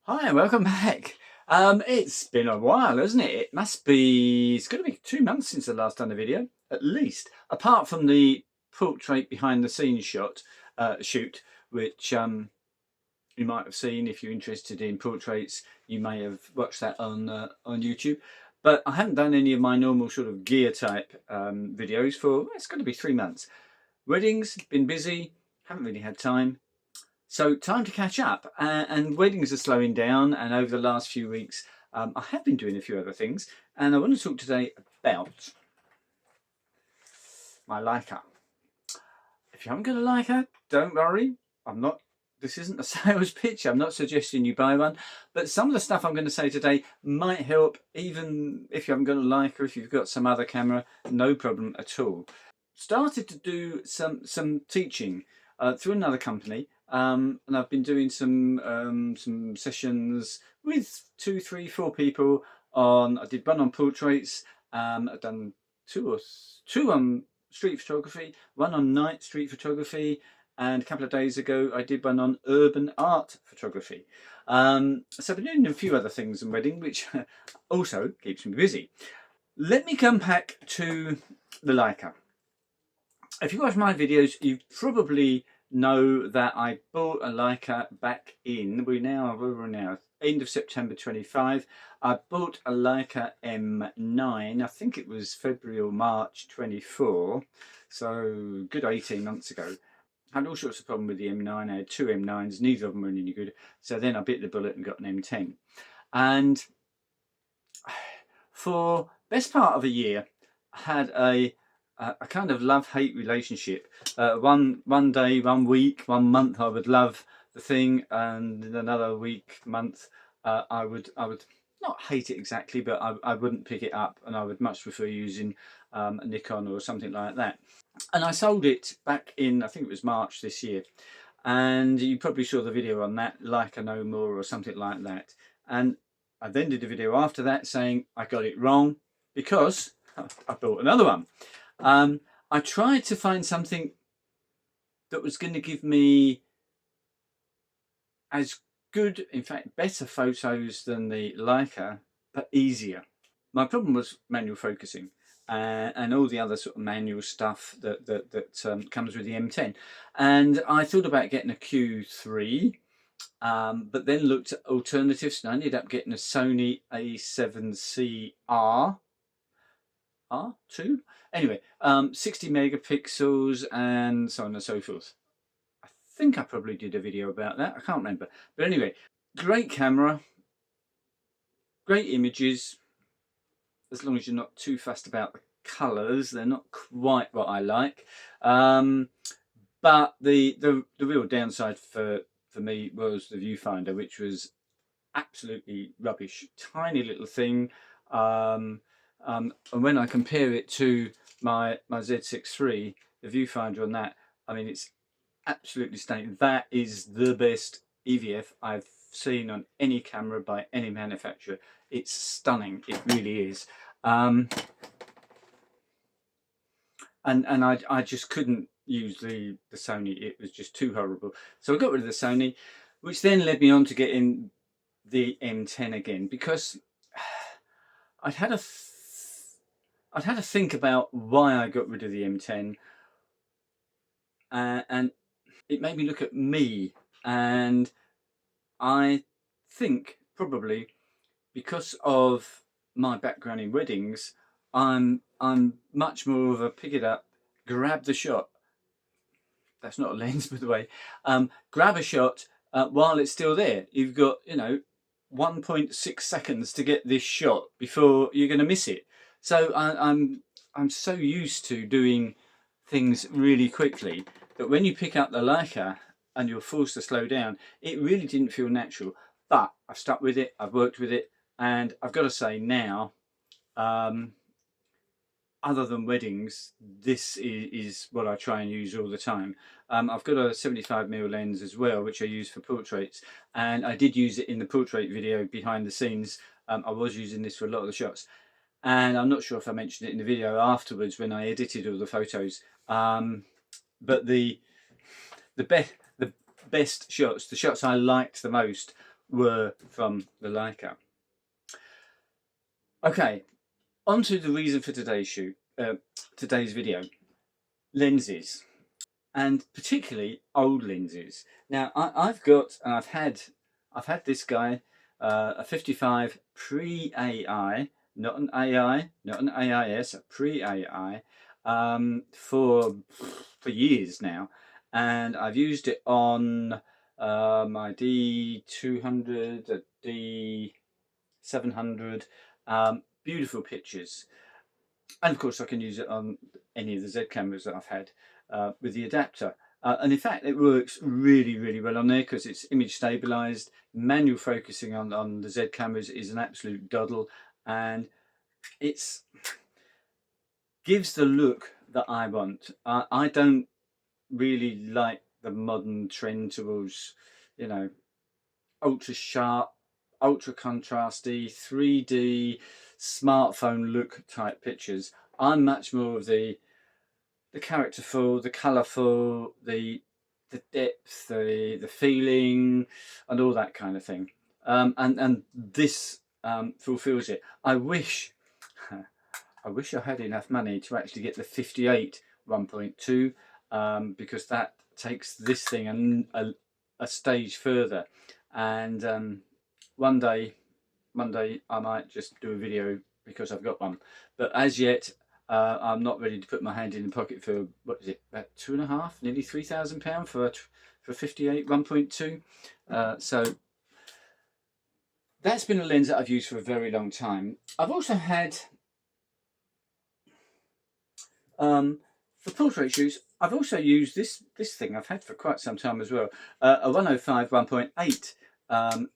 Hi, welcome back. It's been a while, hasn't it? It's going to be 2 months since I last done a video, at least. Apart from the portrait behind the scenes shoot, which you might have seen if you're interested in portraits. You may have watched that on YouTube. But I haven't done any of my normal sort of gear type videos for, it's going to be 3 months. Weddings, been busy, haven't really had time. So time to catch up, and weddings are slowing down, and over the last few weeks I have been doing a few other things, and I want to talk today about my Leica. If you haven't got a Leica, don't worry, this isn't a sales pitch. I'm not suggesting you buy one, but some of the stuff I'm going to say today might help, even if you haven't got a Leica. If you've got some other camera, no problem at all. Started to do some teaching through another company, and I've been doing some sessions with 2, 3, 4 people on. I did one on portraits. I've done two on street photography, one on night street photography, and a couple of days ago I did one on urban art photography. So I've been doing a few other things in wedding, which also keeps me busy. Let me come back to the Leica. If you watch my videos, you probably know that I bought a Leica back in, we're now end of September 25. I bought a Leica M9, I think it was February or March 24, so good 18 months ago. Had all sorts of problem with the M9. I had two M9s, neither of them were any good, so then I bit the bullet and got an M10. And for best part of a year, I had a kind of love-hate relationship. One day, 1 week, 1 month, I would love the thing, and another week, month, I would not hate it exactly, but I wouldn't pick it up, and I would much prefer using a Nikon or something like that. And I sold it back in, I think it was March this year, and you probably saw the video on that, Leica No More or something like that. And I then did a video after that saying I got it wrong because I bought another one. I tried to find something that was going to give me as good, in fact better photos than the Leica, but easier. My problem was manual focusing and all the other sort of manual stuff that comes with the M10. And I thought about getting a Q3, but then looked at alternatives, and I ended up getting a Sony A7C R2. Anyway, 60 megapixels and so on and so forth. I think I probably did a video about that. I can't remember. But anyway, great camera, great images, as long as you're not too fussed about the colours. They're not quite what I like. But the real downside for me was the viewfinder, which was absolutely rubbish. Tiny little thing. And when I compare it to my Z6 III, the viewfinder on that, I mean, it's absolutely stunning. That is the best EVF I've seen on any camera by any manufacturer. It's stunning. It really is. And I just couldn't use the Sony. It was just too horrible. So I got rid of the Sony, which then led me on to getting the M10 again, because I'd had to think about why I got rid of the M10, and it made me look at me, and I think probably because of my background in weddings, I'm much more of a pick it up, grab the shot. That's not a lens, by the way. Grab a shot while it's still there. You've got 1.6 seconds to get this shot before you're going to miss it. So I'm so used to doing things really quickly that when you pick up the Leica and you're forced to slow down, it really didn't feel natural. But I've stuck with it, I've worked with it, and I've got to say now, other than weddings, this is what I try and use all the time. I've got a 75mm lens as well, which I use for portraits, and I did use it in the portrait video behind the scenes. I was using this for a lot of the shots, and I'm not sure if I mentioned it in the video afterwards when I edited all the photos, but the best shots, the shots I liked the most, were from the Leica. Okay, on to the reason for today's video: lenses, and particularly old lenses. Now, I've got, and I've had this guy, a 55 pre-AI, not an AI, not an AIS, a pre-AI, for years now, and I've used it on my D200, a D700, beautiful pictures. And of course I can use it on any of the Z cameras that I've had with the adapter. And in fact, it works really, really well on there because it's image stabilized. Manual focusing on the Z cameras is an absolute doddle, and it's gives the look that I want. I don't really like the modern trend towards, you know, ultra sharp, ultra contrasty, 3D, smartphone look type pictures. I'm much more of the characterful, the colourful, the depth, the feeling, and all that kind of thing. And this fulfills it. I wish I had enough money to actually get the 58 1.2, because that takes this thing a stage further. And one day I might just do a video because I've got one. But as yet, I'm not ready to put my hand in the pocket for, what is it, about £2.5, nearly £3,000 for a 58 1.2. So that's been a lens that I've used for a very long time. I've also had, for portrait shoots, I've also used this thing I've had for quite some time as well, a 105 1.8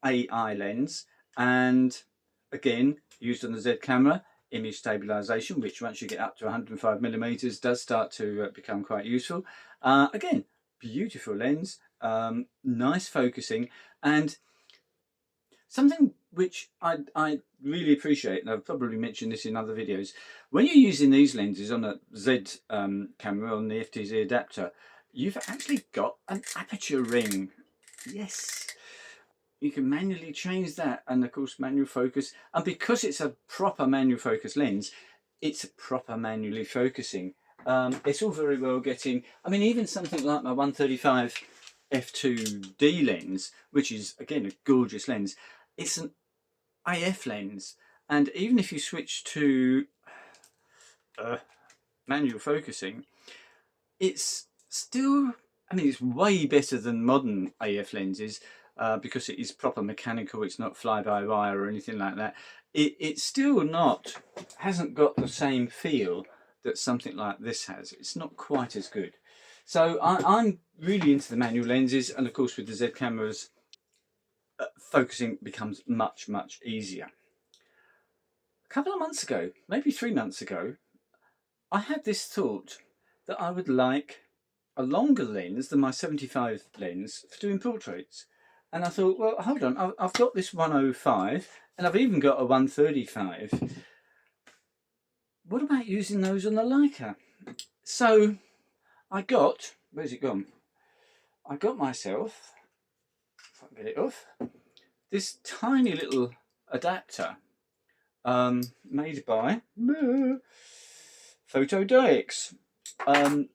AI lens, and again used on the Z camera. Image stabilization, which once you get up to 105 millimeters does start to become quite useful. Again, beautiful lens, nice focusing, and something which I really appreciate, and I've probably mentioned this in other videos, when you're using these lenses on a Z camera, on the FTZ adapter, you've actually got an aperture ring. Yes, you can manually change that, and of course manual focus, and because it's a proper manual focus lens, it's proper manually focusing. It's all very well getting, I mean, even something like my 135 f2D lens, which is again a gorgeous lens, it's an AF lens, and even if you switch to manual focusing, it's still, I mean, it's way better than modern AF lenses, because it is proper mechanical. It's not fly-by-wire or anything like that. It's still not, hasn't got the same feel that something like this has. It's not quite as good. So I'm really into the manual lenses, and of course with the Z cameras, focusing becomes much, much easier. A couple of months ago, maybe 3 months ago, I had this thought that I would like a longer lens than my 75 lens for doing portraits. And I thought, well, hold on, I've got this 105 and I've even got a 135. What about using those on the Leica? So I got, where's it gone? I got myself, if I can get it off, this tiny little adapter, made by Photodiox. And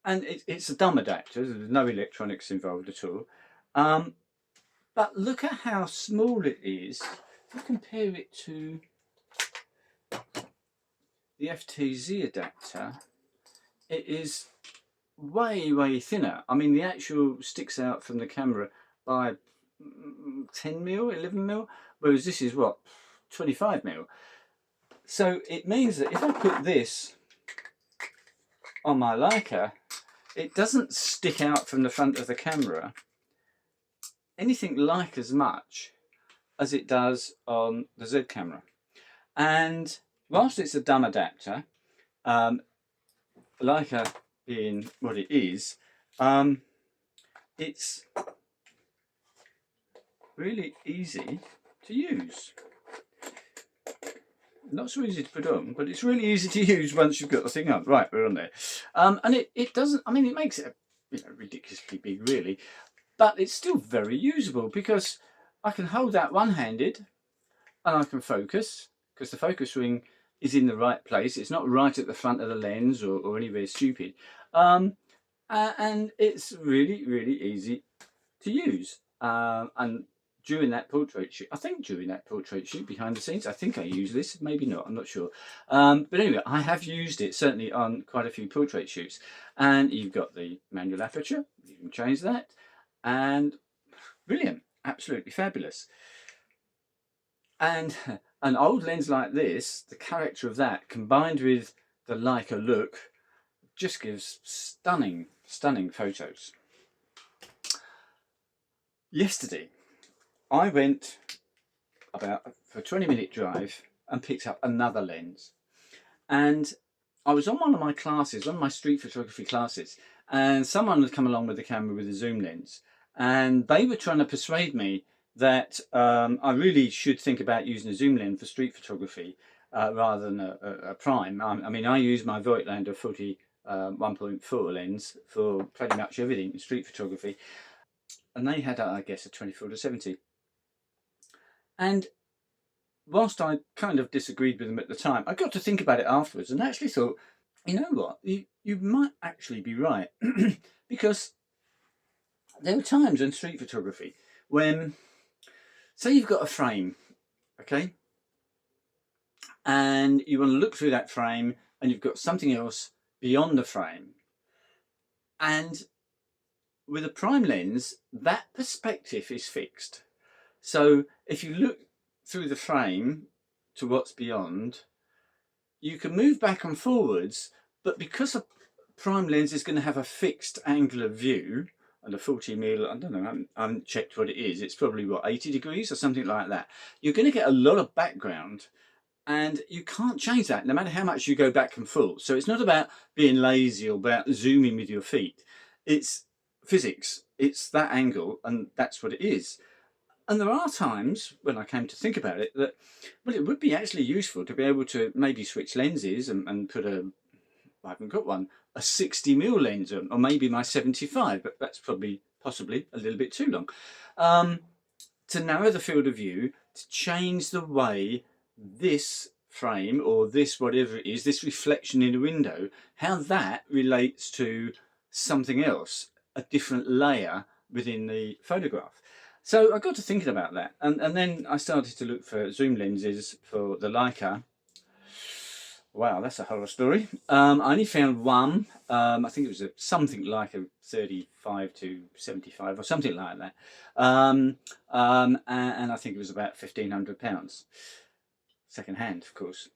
it's a dumb adapter, there's no electronics involved at all. But look at how small it is. If you compare it to the FTZ adapter, it is way, way thinner. I mean, the actual sticks out from the camera by 10 mil, 11 mil, whereas this is what, 25 mil. So it means that if I put this on my Leica, it doesn't stick out from the front of the camera anything like as much as it does on the Z camera. And whilst it's a dumb adapter, Leica being what it is, it's really easy to use. Not so easy to put on, but it's really easy to use once you've got the thing on. Right, we're on there. And it doesn't, I mean, it makes it ridiculously big, really, but it's still very usable because I can hold that one-handed and I can focus, because the focus ring is in the right place. It's not right at the front of the lens or anywhere stupid. And it's really, really easy to use. And during that portrait shoot, behind the scenes, I think I use this, maybe not, I'm not sure. But anyway, I have used it certainly on quite a few portrait shoots. And you've got the manual aperture, you can change that, and brilliant, absolutely fabulous. And an old lens like this, the character of that combined with the Leica look just gives stunning, stunning photos. Yesterday, I went about for a 20-minute drive and picked up another lens. And I was on one of my classes, one of my street photography classes, and someone had come along with the camera with a zoom lens. And they were trying to persuade me that I really should think about using a zoom lens for street photography rather than a prime. I mean, I use my Voigtlander 40 1.4 lens for pretty much everything in street photography. And they had, I guess, a 24-70. And whilst I kind of disagreed with them at the time, I got to think about it afterwards and actually thought, you know what, you might actually be right. Because there were times in street photography when, say you've got a frame, okay, and you want to look through that frame and you've got something else beyond the frame. And with a prime lens, that perspective is fixed. So if you look through the frame to what's beyond, you can move back and forwards, but because a prime lens is going to have a fixed angle of view, and a 40mm, I don't know, I haven't checked what it is, it's probably what, 80 degrees or something like that, you're going to get a lot of background, and you can't change that no matter how much you go back and forth. So it's not about being lazy or about zooming with your feet, it's physics, it's that angle, and that's what it is. And there are times when I came to think about it that, well, it would be actually useful to be able to maybe switch lenses and put a, I haven't got one, a 60mm lens on, or maybe my 75, but that's possibly a little bit too long. To narrow the field of view, to change the way this frame or this whatever it is, this reflection in a window, how that relates to something else, a different layer within the photograph. So I got to thinking about that, and then I started to look for zoom lenses for the Leica. Wow, that's a horror story. I only found one. I think it was something like a 35 to 75 or something like that. And I think it was about £1,500, second hand, of course.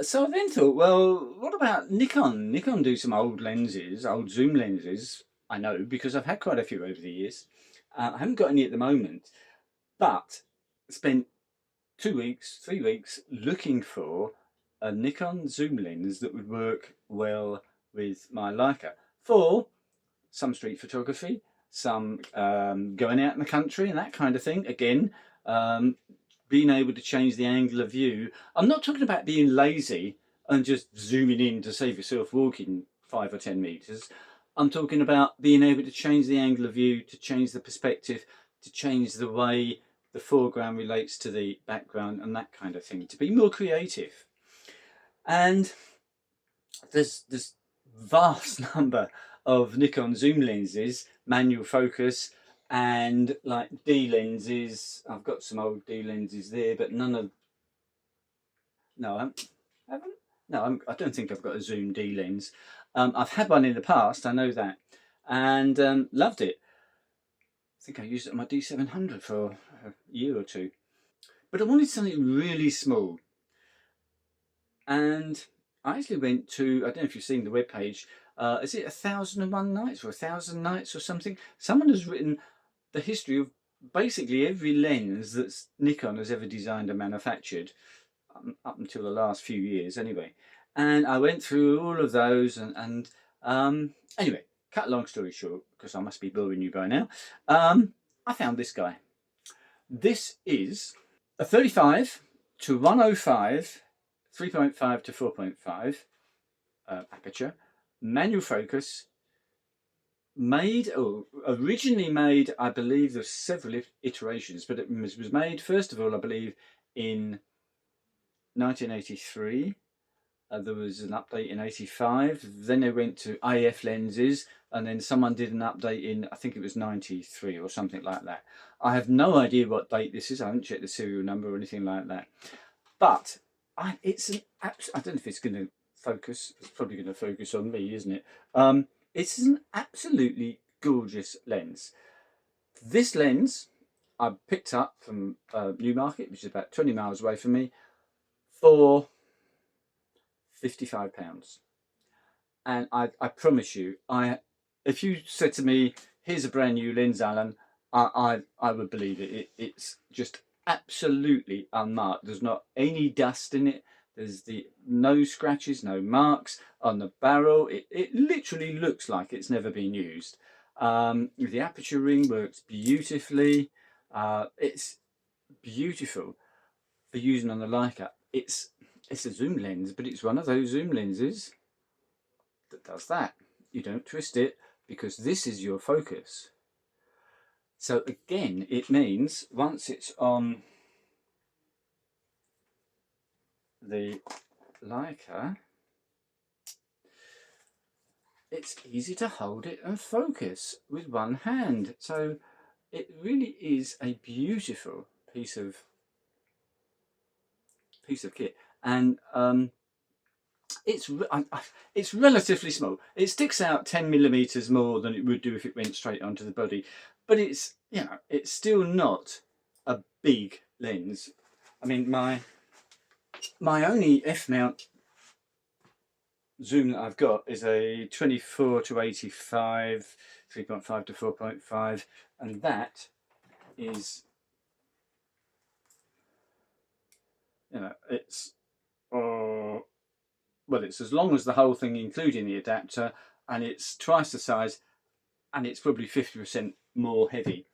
So I then thought, well, what about Nikon? Nikon do some old lenses, old zoom lenses. I know because I've had quite a few over the years. I haven't got any at the moment, but spent 2 weeks, 3 weeks looking for a Nikon zoom lens that would work well with my Leica for some street photography, some going out in the country and that kind of thing. Again, being able to change the angle of view. I'm not talking about being lazy and just zooming in to save yourself walking 5 or 10 meters. I'm talking about being able to change the angle of view, to change the perspective, to change the way the foreground relates to the background and that kind of thing, to be more creative. And there's vast number of Nikon zoom lenses, manual focus, and like D lenses. I've got some old D lenses there, but none of, no, I haven't. No, I don't think I've got a zoom D lens. I've had one in the past, I know that, and loved it. I think I used it on my D700 for a year or two. But I wanted something really small. And I actually went to, I don't know if you've seen the webpage, is it 1001 Nights or 1000 Nights or something? Someone has written the history of basically every lens that Nikon has ever designed and manufactured, up until the last few years anyway. And I went through all of those and anyway, cut a long story short, because I must be boring you by now, I found this guy. This is a 35 to 105, 3.5 to 4.5 aperture, manual focus, made, or originally made, I believe there's several iterations, but it was made first of all, I believe, in 1983. There was an update in 85. Then they went to AF lenses, and then someone did an update in, I think it was 93 or something like that. I have no idea what date this is. I haven't checked the serial number or anything like that. But it's an I don't know if it's going to focus. It's probably going to focus on me, isn't it? It's an absolutely gorgeous lens. This lens I picked up from Newmarket, which is about 20 miles away from me, for £55. And I promise you, if you said to me, here's a brand new lens, Alan, I would believe it. It's just absolutely unmarked. There's not any dust in it. There's no scratches, no marks on the barrel. It literally looks like it's never been used. The aperture ring works beautifully. It's beautiful for using on the Leica. It's a zoom lens, but it's one of those zoom lenses that does that. You don't twist it because this is your focus. So again, it means once it's on the Leica, it's easy to hold it and focus with one hand. So it really is a beautiful piece of kit. And it's relatively small. It sticks out 10mm more than it would do if it went straight onto the body, but it's, you know, it's still not a big lens. I mean, my only f-mount zoom that I've got is a 24 to 85, 3.5 to 4.5, and that is, you know, it's well, it's as long as the whole thing, including the adapter, and it's twice the size, and it's probably 50% more heavy.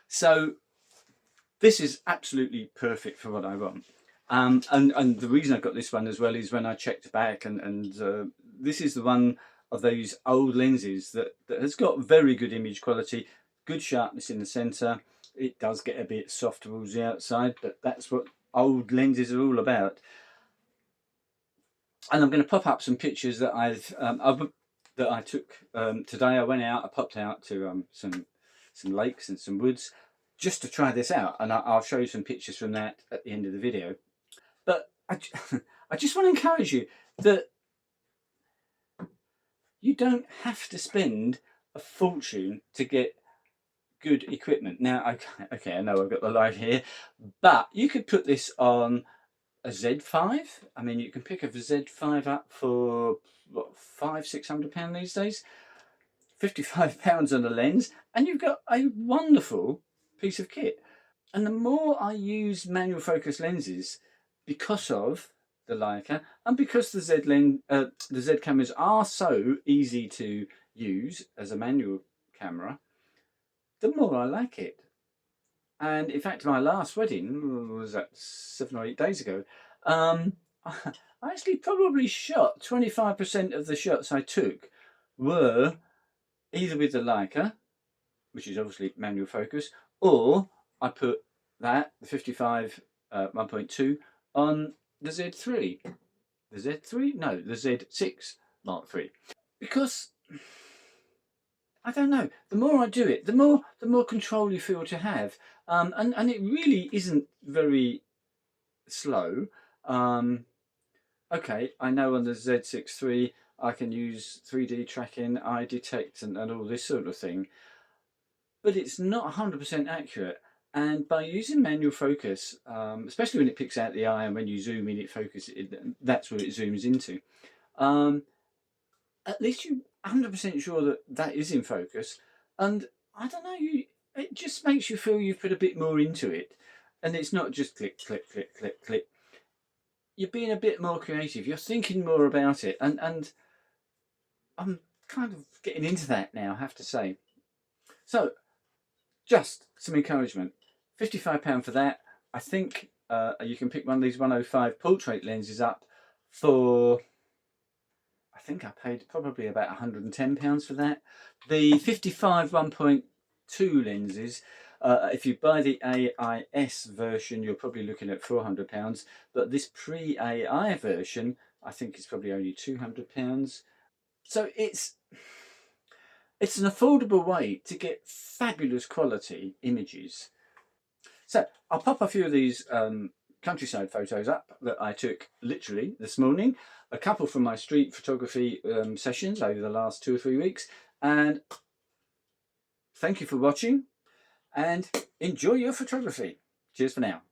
So this is absolutely perfect for what I want. And the reason I got this one as well is when I checked back, and this is the one of those old lenses that has got very good image quality, good sharpness in the centre. It does get a bit soft towards the outside, but that's what old lenses are all about. And I'm going to pop up some pictures that I took today. I went out, I popped out to some lakes and some woods just to try this out, and I'll show you some pictures from that at the end of the video. But I just want to encourage you that you don't have to spend a fortune to get good equipment. Now, okay, I know I've got the light here, but you could put this on a Z5. I mean, you can pick a Z5 up for what, £500–600 these days. £55 on a lens, and you've got a wonderful piece of kit. And the more I use manual focus lenses, because of the Leica and because the Z cameras are so easy to use as a manual camera, the more I like it. And in fact, my last wedding was that 7 or 8 days ago. I actually probably shot 25% of the shots I took were either with the Leica, which is obviously manual focus, or I put the 55 1.2 on the Z3. The Z3? No, the Z6 Mark III. Because I don't know, the more I do it, the more control you feel to have. And it really isn't very slow. Okay, I know on the Z6 III I can use 3D tracking, eye detect, and all this sort of thing, but it's not 100% accurate. And by using manual focus, especially when it picks out the eye and when you zoom in, that's where it zooms into. At least you're 100% sure that is in focus, and I don't know, it just makes you feel you've put a bit more into it, and it's not just click, click, click, click, click. You're being a bit more creative. You're thinking more about it, and I'm kind of getting into that now, I have to say. So, just some encouragement. £55 for that. I think you can pick one of these 105 portrait lenses up for, I think I paid probably about £110 for that. The 55 1.2 lenses, if you buy the AIS version, you're probably looking at £400, but this pre-AI version, I think, is probably only £200. So it's an affordable way to get fabulous quality images. So I'll pop a few of these countryside photos up that I took literally this morning, a couple from my street photography sessions over the last 2 or 3 weeks, and thank you for watching and enjoy your photography. Cheers for now.